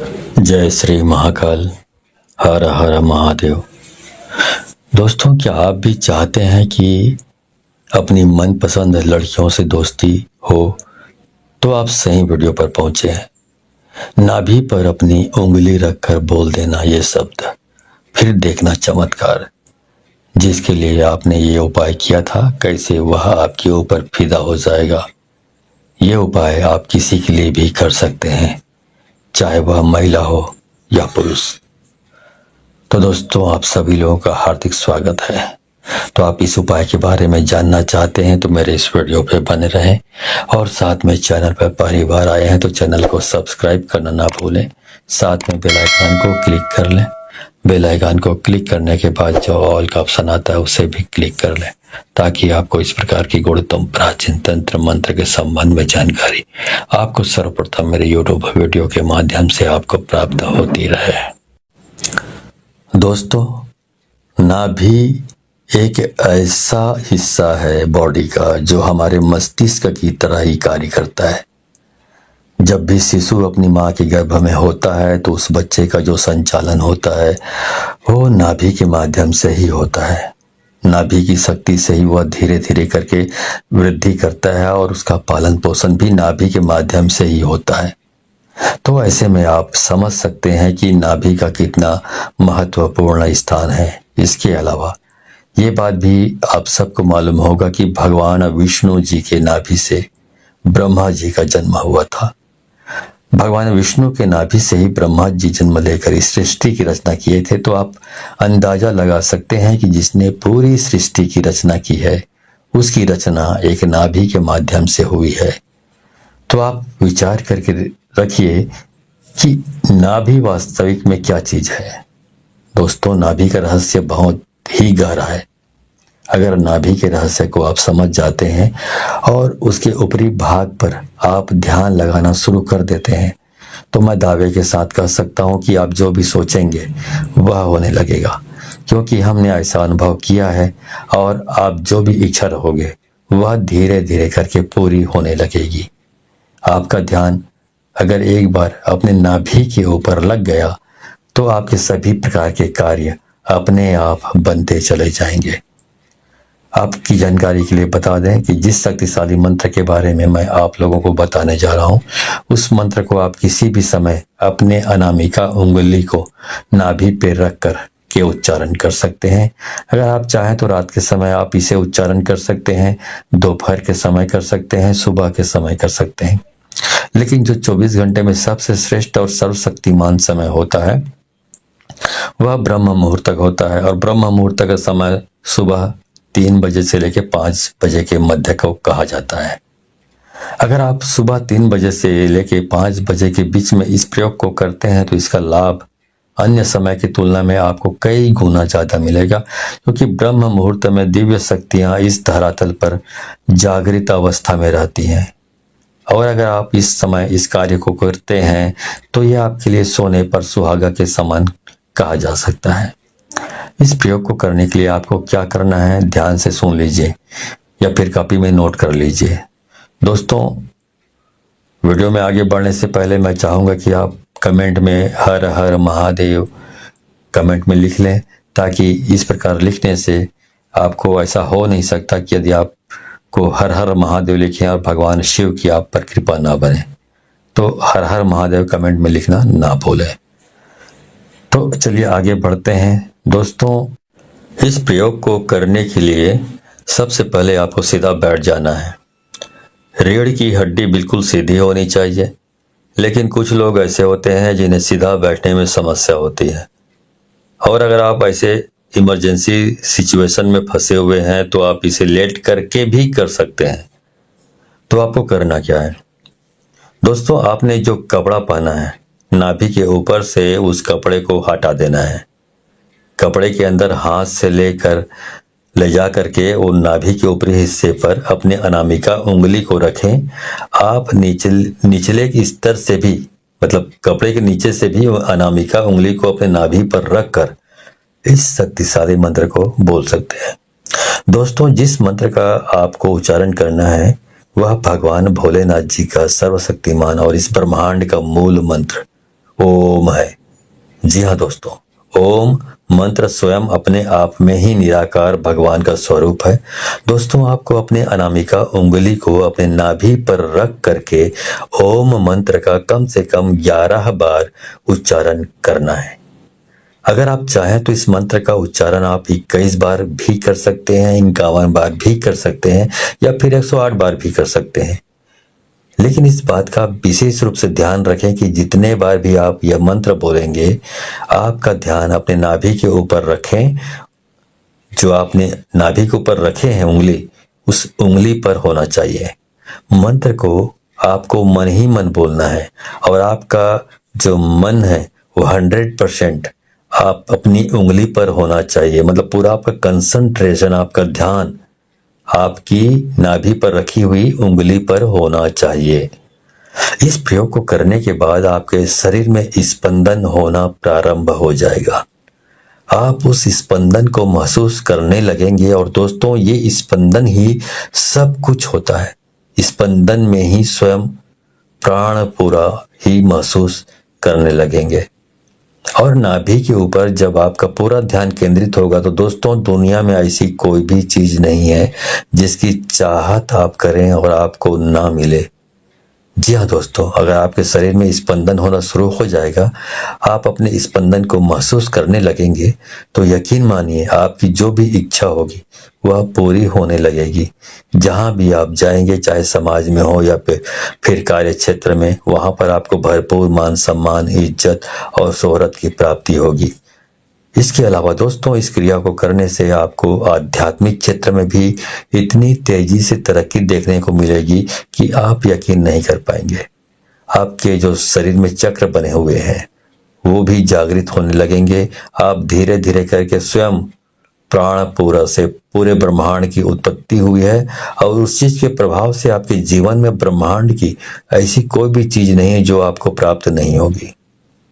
जय श्री महाकाल। हर हर महादेव। दोस्तों, क्या आप भी चाहते हैं कि अपनी मनपसंद लड़कियों से दोस्ती हो? तो आप सही वीडियो पर पहुंचे हैं। नाभि पर अपनी उंगली रखकर बोल देना ये शब्द, फिर देखना चमत्कार। जिसके लिए आपने ये उपाय किया था, कैसे वह आपके ऊपर फिदा हो जाएगा। ये उपाय आप किसी के लिए भी कर सकते हैं, चाहे वह महिला हो या पुरुष। तो दोस्तों, आप सभी लोगों का हार्दिक स्वागत है। तो आप इस उपाय के बारे में जानना चाहते हैं तो मेरे इस वीडियो पे बने रहें, और साथ में चैनल पर पहली बार आए हैं तो चैनल को सब्सक्राइब करना ना भूलें। साथ में बेल आइकन को क्लिक कर लें। बेल आइकन को क्लिक करने के बाद जो ऑल का ऑप्शन आता है उसे भी क्लिक कर लें, ताकि आपको इस प्रकार की गुणतम प्राचीन तंत्र मंत्र के संबंध में जानकारी आपको सर्वप्रथम मेरे यूट्यूब वीडियो के माध्यम से आपको प्राप्त होती रहे। दोस्तों, नाभि एक ऐसा हिस्सा है बॉडी का जो हमारे मस्तिष्क की तरह ही कार्य करता है। जब भी शिशु अपनी माँ के गर्भ में होता है तो उस बच्चे का जो संचालन होता है वो नाभि के माध्यम से ही होता है। नाभि की शक्ति से ही वह धीरे धीरे करके वृद्धि करता है, और उसका पालन पोषण भी नाभि के माध्यम से ही होता है। तो ऐसे में आप समझ सकते हैं कि नाभि का कितना महत्वपूर्ण स्थान है। इसके अलावा ये बात भी आप सबको मालूम होगा कि भगवान विष्णु जी के नाभि से ब्रह्मा जी का जन्म हुआ था। भगवान विष्णु के नाभि से ही ब्रह्मा जी जन्म लेकर इस सृष्टि की रचना किए थे। तो आप अंदाजा लगा सकते हैं कि जिसने पूरी सृष्टि की रचना की है उसकी रचना एक नाभि के माध्यम से हुई है। तो आप विचार करके रखिए कि नाभि वास्तविक में क्या चीज है। दोस्तों, नाभि का रहस्य बहुत ही गहरा है। अगर नाभि के रहस्य को आप समझ जाते हैं और उसके ऊपरी भाग पर आप ध्यान लगाना शुरू कर देते हैं तो मैं दावे के साथ कह सकता हूं कि आप जो भी सोचेंगे वह होने लगेगा, क्योंकि हमने ऐसा अनुभव किया है। और आप जो भी इच्छा रखोगे वह धीरे धीरे करके पूरी होने लगेगी। आपका ध्यान अगर एक बार अपने नाभि के ऊपर लग गया तो आपके सभी प्रकार के कार्य अपने आप बनते चले जाएंगे। आपकी जानकारी के लिए बता दें कि जिस शक्तिशाली मंत्र के बारे में मैं आप लोगों को बताने जा रहा हूं, उस मंत्र को आप किसी भी समय अपने अनामिका उंगली को नाभि पे रख कर के उच्चारण कर सकते हैं। अगर आप चाहें तो रात के समय आप इसे उच्चारण कर सकते हैं, दोपहर के समय कर सकते हैं, सुबह के समय कर सकते हैं। लेकिन जो 24 घंटे में सबसे श्रेष्ठ और सर्वशक्तिमान समय होता है वह ब्रह्म मुहूर्त तक होता है। और ब्रह्म मुहूर्त का समय सुबह 3 बजे से लेकर 5 बजे के मध्य को कहा जाता है। अगर आप सुबह 3 बजे से लेकर 5 बजे के बीच में इस प्रयोग को करते हैं तो इसका लाभ अन्य समय की तुलना में आपको कई गुना ज्यादा मिलेगा, क्योंकि ब्रह्म मुहूर्त में दिव्य शक्तियां इस धरातल पर जागृत अवस्था में रहती हैं। और अगर आप इस समय इस कार्य को करते हैं तो यह आपके लिए सोने पर सुहागा के समान कहा जा सकता है। इस प्रयोग को करने के लिए आपको क्या करना है, ध्यान से सुन लीजिए या फिर कॉपी में नोट कर लीजिए। दोस्तों, वीडियो में आगे बढ़ने से पहले मैं चाहूंगा कि आप कमेंट में हर हर महादेव कमेंट में लिख लें, ताकि इस प्रकार लिखने से आपको ऐसा हो नहीं सकता कि यदि आप को हर हर महादेव लिखें और भगवान शिव की आप पर कृपा ना बने। तो हर हर महादेव कमेंट में लिखना ना भूलें। तो चलिए आगे बढ़ते हैं। दोस्तों, इस प्रयोग को करने के लिए सबसे पहले आपको सीधा बैठ जाना है। रीढ़ की हड्डी बिल्कुल सीधी होनी चाहिए, लेकिन कुछ लोग ऐसे होते हैं जिन्हें सीधा बैठने में समस्या होती है। और अगर आप ऐसे इमरजेंसी सिचुएशन में फंसे हुए हैं तो आप इसे लेट करके भी कर सकते हैं। तो आपको करना क्या है दोस्तों, आपने जो कपड़ा पहना है नाभि के ऊपर से उस कपड़े को हटा देना है। कपड़े के अंदर हाथ से लेकर ले जा करके वो नाभि के ऊपरी हिस्से पर अपने अनामिका उंगली को रखें। आप निचले के स्तर से भी, मतलब कपड़े के नीचे से भी अनामिका उंगली को अपने नाभि पर रखकर इस शक्तिशाली मंत्र को बोल सकते हैं। दोस्तों, जिस मंत्र का आपको उच्चारण करना है वह भगवान भोलेनाथ जी का सर्वशक्तिमान और इस ब्रह्मांड का मूल मंत्र ओम है। जी हाँ दोस्तों, ओम मंत्र स्वयं अपने आप में ही निराकार भगवान का स्वरूप है। दोस्तों, आपको अपने अनामिका उंगली को अपने नाभि पर रख करके ओम मंत्र का कम से कम 11 बार उच्चारण करना है। अगर आप चाहें तो इस मंत्र का उच्चारण आप 21 बार भी कर सकते हैं, 51 बार भी कर सकते हैं, या फिर 108 बार भी कर सकते हैं। लेकिन इस बात का विशेष रूप से ध्यान रखें कि जितने बार भी आप यह मंत्र बोलेंगे, आपका ध्यान अपने नाभि के ऊपर रखें। जो आपने नाभि के ऊपर रखे हैं उंगली, उस उंगली पर होना चाहिए। मंत्र को आपको मन ही मन बोलना है, और आपका जो मन है वो 100% आप अपनी उंगली पर होना चाहिए। मतलब पूरा आपका कंसंट्रेशन, आपका ध्यान आपकी नाभि पर रखी हुई उंगली पर होना चाहिए। इस प्रयोग को करने के बाद आपके शरीर में स्पंदन होना प्रारंभ हो जाएगा। आप उस स्पंदन को महसूस करने लगेंगे, और दोस्तों ये स्पंदन ही सब कुछ होता है। स्पंदन में ही स्वयं प्राण पूरा ही महसूस करने लगेंगे। और नाभि के ऊपर जब आपका पूरा ध्यान केंद्रित होगा तो दोस्तों, दुनिया में ऐसी कोई भी चीज नहीं है जिसकी चाहत आप करें और आपको ना मिले। जी हाँ दोस्तों, अगर आपके शरीर में स्पंदन होना शुरू हो जाएगा, आप अपने स्पंदन को महसूस करने लगेंगे, तो यकीन मानिए आपकी जो भी इच्छा होगी वह पूरी होने लगेगी। जहां भी आप जाएंगे, चाहे समाज में हो या फिर कार्य क्षेत्र में, वहां पर आपको भरपूर मान सम्मान, इज्जत और शोहरत की प्राप्ति होगी। इसके अलावा दोस्तों, इस क्रिया को करने से आपको आध्यात्मिक क्षेत्र में भी इतनी तेजी से तरक्की देखने को मिलेगी कि आप यकीन नहीं कर पाएंगे। आपके जो शरीर में चक्र बने हुए हैं वो भी जागृत होने लगेंगे। आप धीरे धीरे करके स्वयं प्राण पूरा से पूरे ब्रह्मांड की उत्पत्ति हुई है, और उस चीज के प्रभाव से आपके जीवन में ब्रह्मांड की ऐसी कोई भी चीज नहीं है जो आपको प्राप्त नहीं होगी।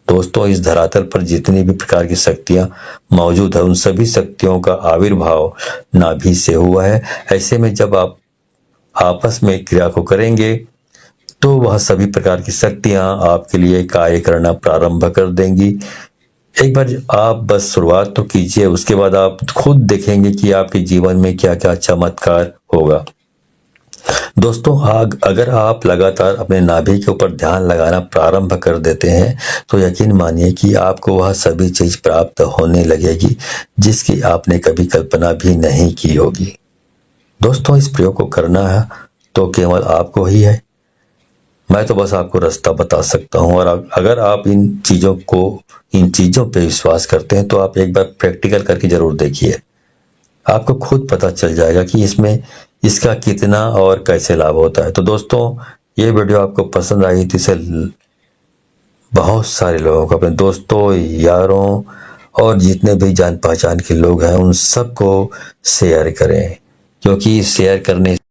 दोस्तों, इस धरातल पर जितनी भी प्रकार की शक्तियां मौजूद है, उन सभी शक्तियों का आविर्भाव नाभि से हुआ है। ऐसे में जब आप आपस में क्रिया को करेंगे तो वह सभी प्रकार की शक्तियां आपके लिए कार्य करना प्रारंभ कर देंगी। एक बार आप बस शुरुआत तो कीजिए, उसके बाद आप खुद देखेंगे कि आपके जीवन में क्या क्या चमत्कार होगा। दोस्तों, अगर आप लगातार अपने नाभि के ऊपर ध्यान लगाना प्रारंभ कर देते हैं तो यकीन मानिए कि आपको वह सभी चीज प्राप्त होने लगेगी जिसकी आपने कभी कल्पना भी नहीं की होगी। दोस्तों, इस प्रयोग को करना है तो केवल आपको ही है। मैं तो बस आपको रास्ता बता सकता हूं, और अगर आप इन चीजों पे विश्वास करते हैं तो आप एक बार प्रैक्टिकल करके जरूर देखिए। आपको खुद पता चल जाएगा कि इसमें इसका कितना और कैसे लाभ होता है। तो दोस्तों, ये वीडियो आपको पसंद आई तो इसे बहुत सारे लोगों को, अपने दोस्तों, यारों और जितने भी जान पहचान के लोग हैं उन सबको शेयर करें, क्योंकि शेयर करने